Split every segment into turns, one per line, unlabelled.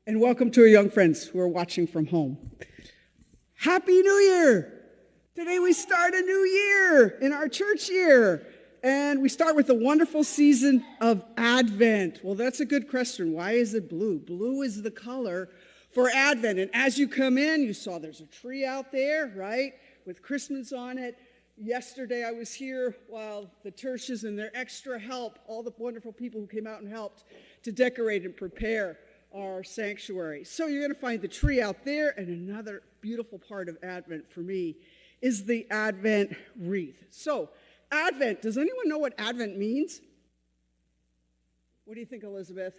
and welcome to our young friends who are watching from home. Happy New Year! Today we start a new year in our church year, and we start with the wonderful season of Advent. Well, that's a good question. Why is it blue? Blue is the color for Advent, and as you come in, you saw there's a tree out there, right, with Christmas on it. Yesterday I was here while the churches and their extra help, all the wonderful people who came out and helped to decorate and prepare our sanctuary. So you're going to find the tree out there, and another beautiful part of Advent for me is the Advent wreath. So Advent, does anyone know what Advent means? What do you think, Elizabeth?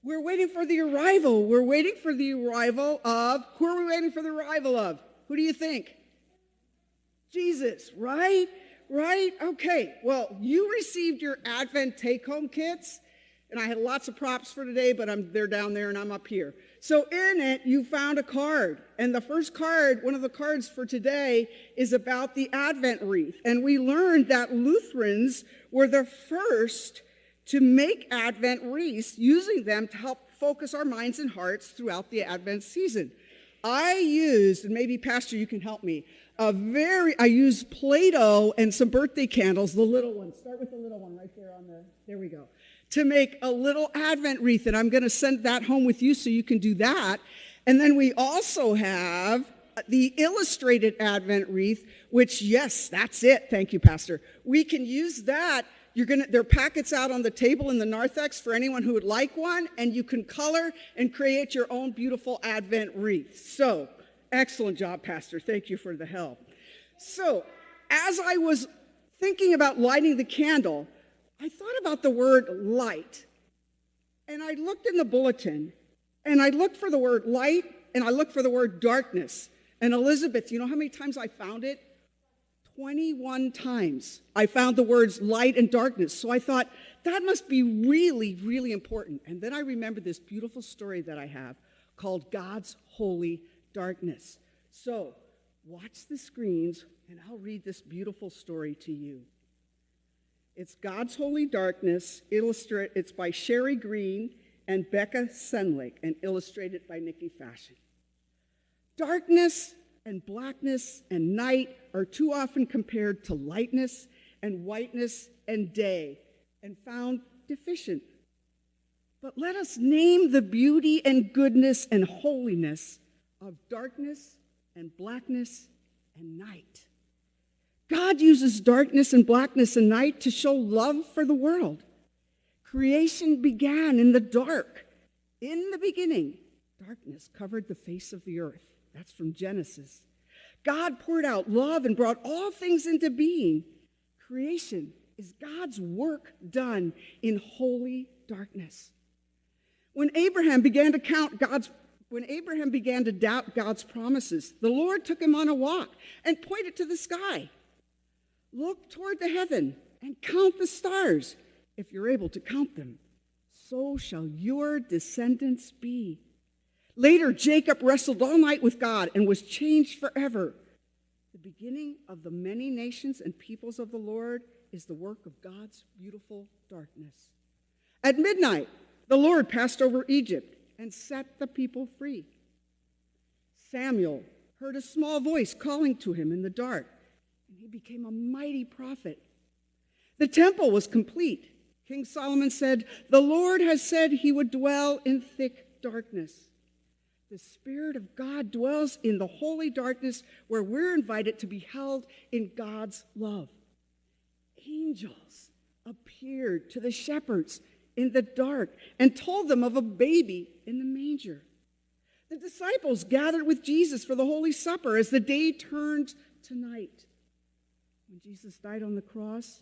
We're waiting for the arrival. We're waiting for the arrival of, who are we waiting for the arrival of? Who do you think? Jesus, right? Right? Okay, well, you received your Advent take-home kits, and I had lots of props for today, but they're down there and I'm up here. So in it, you found a card, and the first card, one of the cards for today, is about the Advent wreath. And we learned that Lutherans were the first to make Advent wreaths, using them to help focus our minds and hearts throughout the Advent season. I used, and maybe Pastor, you can help me, I used Play-Doh and some birthday candles, the little ones. Start with the little one right there there we go, to make a little Advent wreath, and I'm going to send that home with you so you can do that. And then we also have the illustrated Advent wreath, which, yes, that's it. Thank you, Pastor. We can use that. There are packets out on the table in the narthex for anyone who would like one, and you can color and create your own beautiful Advent wreath. So, excellent job, Pastor. Thank you for the help. So, as I was thinking about lighting the candle, I thought about the word light. And I looked in the bulletin, and I looked for the word light, and I looked for the word darkness. And Elizabeth, you know how many times I found it? 21 times I found the words light and darkness. So I thought, that must be really, really important. And then I remembered this beautiful story that I have called God's Holy Darkness. So watch the screens, and I'll read this beautiful story to you. It's God's Holy Darkness. It's by Sherry Green and Becca Senlick, and illustrated by Nikki Fashion. Darkness and blackness and night are too often compared to lightness and whiteness and day, and found deficient. But let us name the beauty and goodness and holiness of darkness and blackness and night. God uses darkness and blackness and night to show love for the world. Creation began in the dark. In the beginning, darkness covered the face of the earth. That's from Genesis. God poured out love and brought all things into being. Creation is God's work done in holy darkness. When Abraham began to doubt God's promises, the Lord took him on a walk and pointed to the sky. Look toward the heaven and count the stars, if you're able to count them. So shall your descendants be. Later, Jacob wrestled all night with God and was changed forever. The beginning of the many nations and peoples of the Lord is the work of God's beautiful darkness. At midnight, the Lord passed over Egypt and set the people free. Samuel heard a small voice calling to him in the dark, and he became a mighty prophet. The temple was complete. King Solomon said, "The Lord has said he would dwell in thick darkness." The Spirit of God dwells in the holy darkness, where we're invited to be held in God's love. Angels appeared to the shepherds in the dark and told them of a baby in the manger. The disciples gathered with Jesus for the Holy Supper as the day turned to night. When Jesus died on the cross,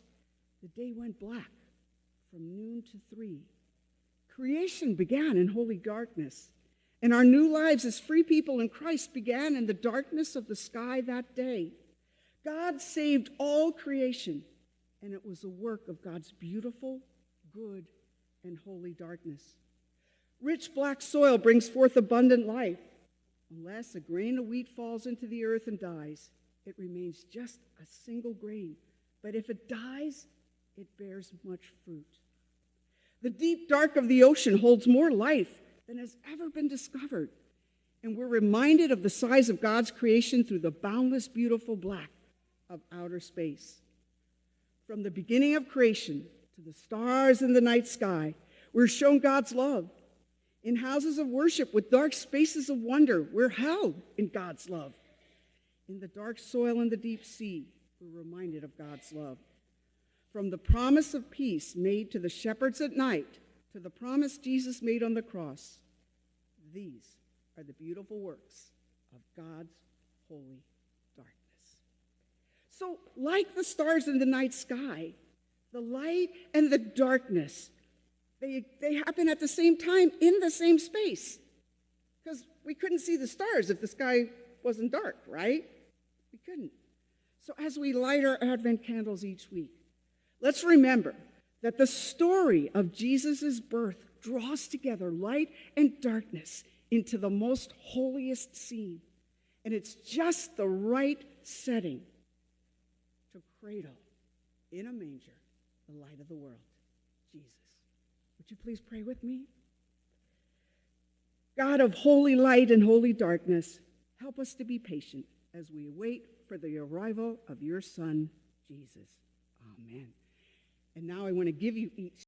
the day went black from noon to 3. Creation began in holy darkness. And our new lives as free people in Christ began in the darkness of the sky that day. God saved all creation, and it was a work of God's beautiful, good, and holy darkness. Rich black soil brings forth abundant life. Unless a grain of wheat falls into the earth and dies, it remains just a single grain. But if it dies, it bears much fruit. The deep dark of the ocean holds more life than has ever been discovered. And we're reminded of the size of God's creation through the boundless, beautiful black of outer space. From the beginning of creation to the stars in the night sky, we're shown God's love. In houses of worship with dark spaces of wonder, we're held in God's love. In the dark soil and the deep sea, we're reminded of God's love. From the promise of peace made to the shepherds at night to the promise Jesus made on the cross, these are the beautiful works of God's holy darkness. So, like the stars in the night sky, the light and the darkness, they happen at the same time in the same space. Because we couldn't see the stars if the sky wasn't dark, right? We couldn't. So as we light our Advent candles each week, let's remember that the story of Jesus' birth draws together light and darkness into the most holiest scene. And it's just the right setting to cradle in a manger the light of the world, Jesus. Would you please pray with me? God of holy light and holy darkness, help us to be patient as we wait for the arrival of your Son, Jesus. Amen. And now I want to give you each